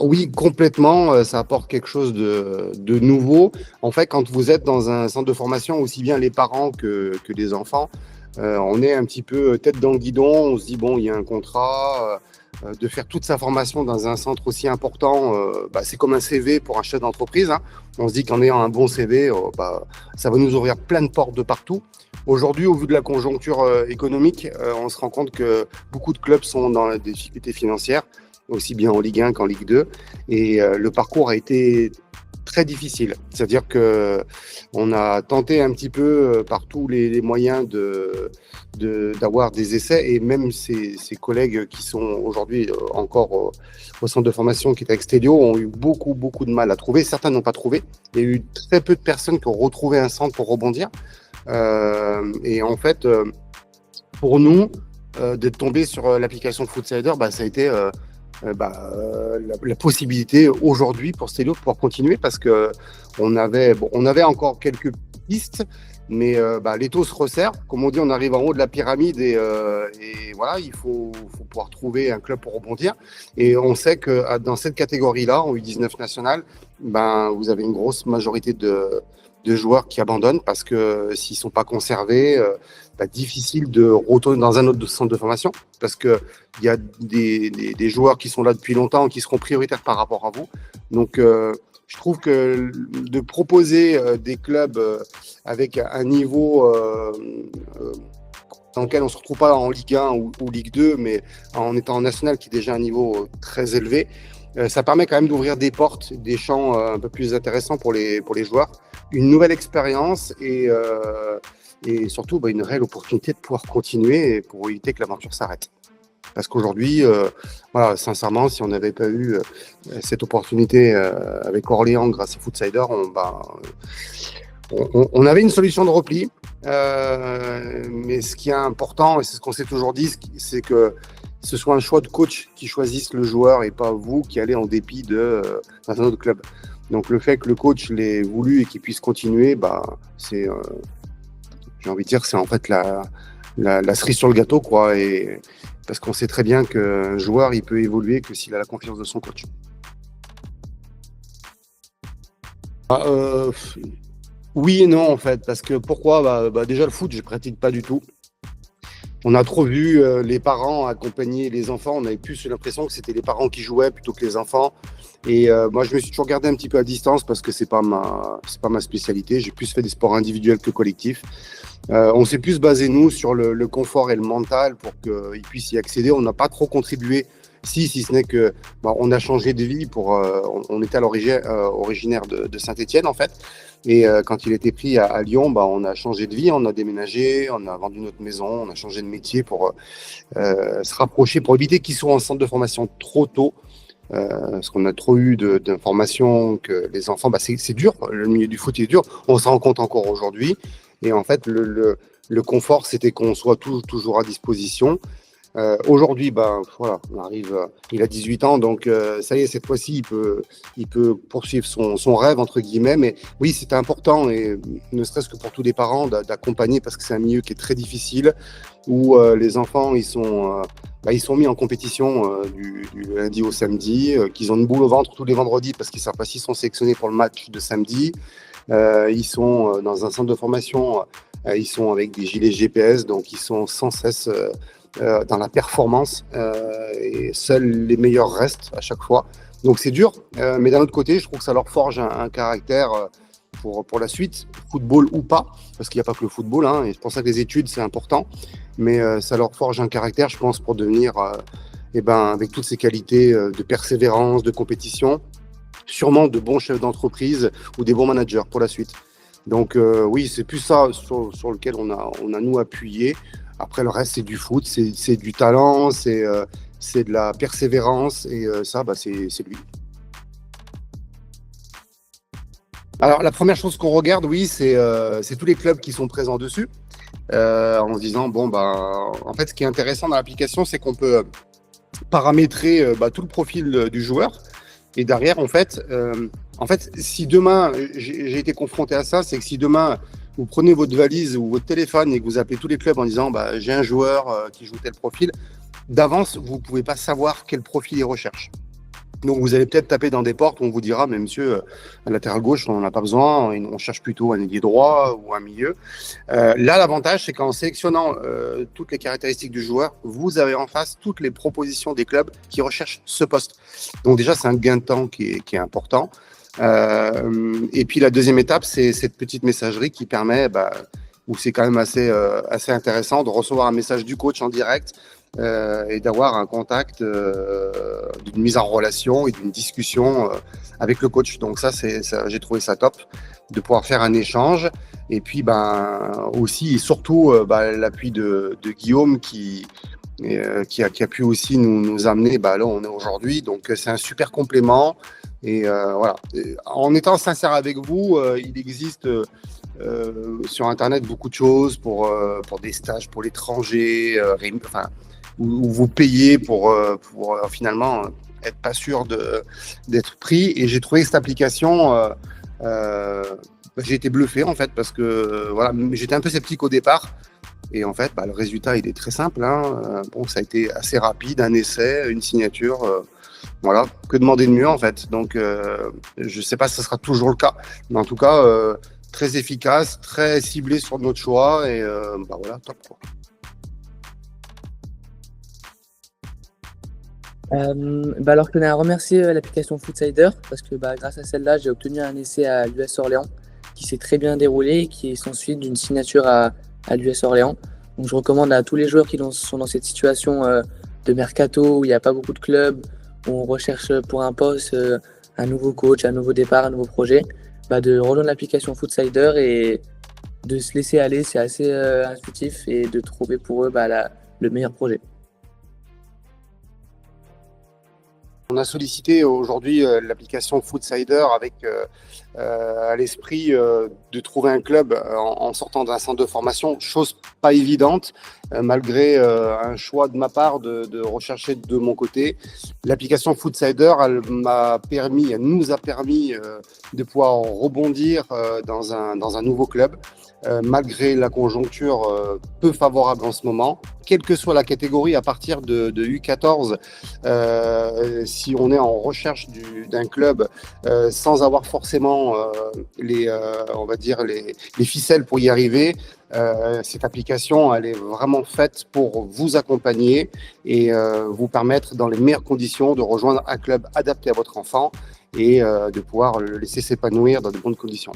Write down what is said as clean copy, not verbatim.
Alors oui, complètement, ça apporte quelque chose de nouveau. En fait, quand vous êtes dans un centre de formation, aussi bien les parents que les enfants, on est un petit peu tête dans le guidon. On se dit, bon, il y a un contrat, de faire toute sa formation dans un centre aussi important, c'est comme un CV pour un chef d'entreprise, hein. On se dit qu'en ayant un bon CV, ça va nous ouvrir plein de portes de partout. Aujourd'hui, au vu de la conjoncture économique, on se rend compte que beaucoup de clubs sont dans des difficultés financières, aussi bien en Ligue 1 qu'en Ligue 2. Et le parcours a été très difficile. C'est-à-dire que on a tenté un petit peu par tous les moyens d'avoir des essais, et même ces collègues qui sont aujourd'hui encore au centre de formation qui est avec Stelio ont eu beaucoup, beaucoup de mal à trouver. Certains n'ont pas trouvé. Il y a eu très peu de personnes qui ont retrouvé un centre pour rebondir. Et en fait, pour nous, d'être tombé sur l'application Foodsider, ça a été la possibilité aujourd'hui pour Stelio de pouvoir continuer, parce que on avait encore quelques pistes, mais l'étau se resserre. Comme on dit, on arrive en haut de la pyramide, et voilà, il faut pouvoir trouver un club pour rebondir. Et on sait que dans cette catégorie-là, en U19 nationale, vous avez une grosse majorité de joueurs qui abandonnent, parce que s'ils sont pas conservés, difficile de retourner dans un autre centre de formation, parce que il y a des joueurs qui sont là depuis longtemps, qui seront prioritaires par rapport à vous. Donc je trouve que de proposer des clubs avec un niveau dans lequel on ne se retrouve pas en Ligue 1 ou Ligue 2, mais en étant en national, qui est déjà un niveau très élevé, ça permet quand même d'ouvrir des portes, des champs un peu plus intéressants pour les joueurs, une nouvelle expérience, et surtout une réelle opportunité de pouvoir continuer pour éviter que l'aventure s'arrête. Parce qu'aujourd'hui, sincèrement, si on n'avait pas eu cette opportunité avec Orléans grâce à Foodsider, on avait une solution de repli. Mais ce qui est important, et c'est ce qu'on s'est toujours dit, c'est que ce soit un choix de coach qui choisisse le joueur, et pas vous qui allez en dépit dans un autre club. Donc le fait que le coach l'ait voulu et qu'il puisse continuer, c'est, j'ai envie de dire, c'est en fait la cerise sur le gâteau, quoi. Et parce qu'on sait très bien qu'un joueur, il peut évoluer que s'il a la confiance de son coach. Oui et non, en fait. Parce que pourquoi ? Déjà, le foot, je ne pratique pas du tout. On a trop vu les parents accompagner les enfants. On avait plus l'impression que c'était les parents qui jouaient plutôt que les enfants. Et moi, je me suis toujours gardé un petit peu à distance, parce que c'est pas ma spécialité. J'ai plus fait des sports individuels que collectifs. On s'est plus basé, nous, sur le confort et le mental pour qu'ils puissent y accéder. On n'a pas trop contribué, si ce n'est que on a changé de vie. On était à l'origine originaire de Saint-Étienne, en fait. Et quand il était pris à Lyon, on a changé de vie, on a déménagé, on a vendu notre maison, on a changé de métier pour se rapprocher, pour éviter qu'ils soient en centre de formation trop tôt. Parce qu'on a trop eu d'informations que les enfants, c'est dur, le milieu du foot est dur, on se rend compte encore aujourd'hui. Et en fait, le confort, c'était qu'on soit toujours à disposition. Aujourd'hui, on arrive, il a 18 ans, donc ça y est, cette fois-ci, il peut poursuivre son rêve, entre guillemets. Mais oui, c'était important, et ne serait-ce que pour tous les parents, d'accompagner, parce que c'est un milieu qui est très difficile, où les enfants, ils sont mis en compétition du lundi au samedi, qu'ils ont une boule au ventre tous les vendredis, parce qu'ils ne savent pas s'ils sont sélectionnés pour le match de samedi. Ils sont dans un centre de formation, ils sont avec des gilets GPS, donc ils sont sans cesse dans la performance, et seuls les meilleurs restent à chaque fois. Donc c'est dur, mais d'un autre côté, je trouve que ça leur forge un caractère pour la suite, football ou pas, parce qu'il n'y a pas que le football, hein, et c'est pour ça que les études, c'est important, mais ça leur forge un caractère, je pense, pour devenir, avec toutes ces qualités de persévérance, de compétition, sûrement de bons chefs d'entreprise ou des bons managers pour la suite. Donc oui, c'est plus ça sur lequel on a nous appuyé. Après, le reste, c'est du foot, c'est du talent, c'est de la persévérance, et ça, c'est lui. Alors, la première chose qu'on regarde, oui, c'est tous les clubs qui sont présents dessus, en se disant, en fait, ce qui est intéressant dans l'application, c'est qu'on peut paramétrer tout le profil du joueur. Et derrière, en fait, si demain, j'ai été confronté à ça, c'est que si demain, vous prenez votre valise ou votre téléphone et que vous appelez tous les clubs en disant j'ai un joueur qui joue tel profil, d'avance, vous ne pouvez pas savoir quel profil ils recherchent. Donc, vous allez peut-être taper dans des portes où on vous dira, mais monsieur, à latéral gauche, on n'en a pas besoin, on cherche plutôt un ailier droit ou un milieu. Là, l'avantage, c'est qu'en sélectionnant toutes les caractéristiques du joueur, vous avez en face toutes les propositions des clubs qui recherchent ce poste. Donc déjà, c'est un gain de temps qui est important. Et puis la deuxième étape, c'est cette petite messagerie qui permet, où c'est quand même assez intéressant de recevoir un message du coach en direct et d'avoir un contact, d'une mise en relation et d'une discussion avec le coach. Donc ça, j'ai trouvé ça top de pouvoir faire un échange. Et puis aussi et surtout l'appui de Guillaume qui a pu aussi nous amener là où on est aujourd'hui. Donc c'est un super complément. Et voilà. En étant sincère avec vous, il existe sur Internet beaucoup de choses pour des stages pour l'étranger, où vous payez pour finalement être pas sûr d'être pris. Et j'ai trouvé cette application, j'ai été bluffé en fait parce que voilà, j'étais un peu sceptique au départ. Et en fait, le résultat, il est très simple. Ça a été assez rapide, un essai, une signature. Voilà, que demander de mieux en fait. Donc, je ne sais pas si ce sera toujours le cas, mais en tout cas, très efficace, très ciblé sur notre choix et voilà, top quoi. Alors, je tenais à remercier l'application Foodsider parce que grâce à celle-là, j'ai obtenu un essai à l'US Orléans qui s'est très bien déroulé et qui s'en suit d'une signature à l'US Orléans. Donc, je recommande à tous les joueurs qui sont dans cette situation de mercato où il n'y a pas beaucoup de clubs, où on recherche pour un poste un nouveau coach, un nouveau départ, un nouveau projet, de rejoindre l'application Foodsider et de se laisser aller. C'est assez intuitif et de trouver pour eux le meilleur projet. On a sollicité aujourd'hui l'application Foodsider avec à l'esprit de trouver un club en sortant d'un centre de formation, chose pas évidente, malgré un choix de ma part de rechercher de mon côté. L'application Foodsider, elle nous a permis de pouvoir rebondir dans un nouveau club. Malgré la conjoncture peu favorable en ce moment, quelle que soit la catégorie, à partir de U14, si on est en recherche d'un club sans avoir forcément les ficelles pour y arriver, cette application, elle est vraiment faite pour vous accompagner et vous permettre dans les meilleures conditions de rejoindre un club adapté à votre enfant et de pouvoir le laisser s'épanouir dans de bonnes conditions.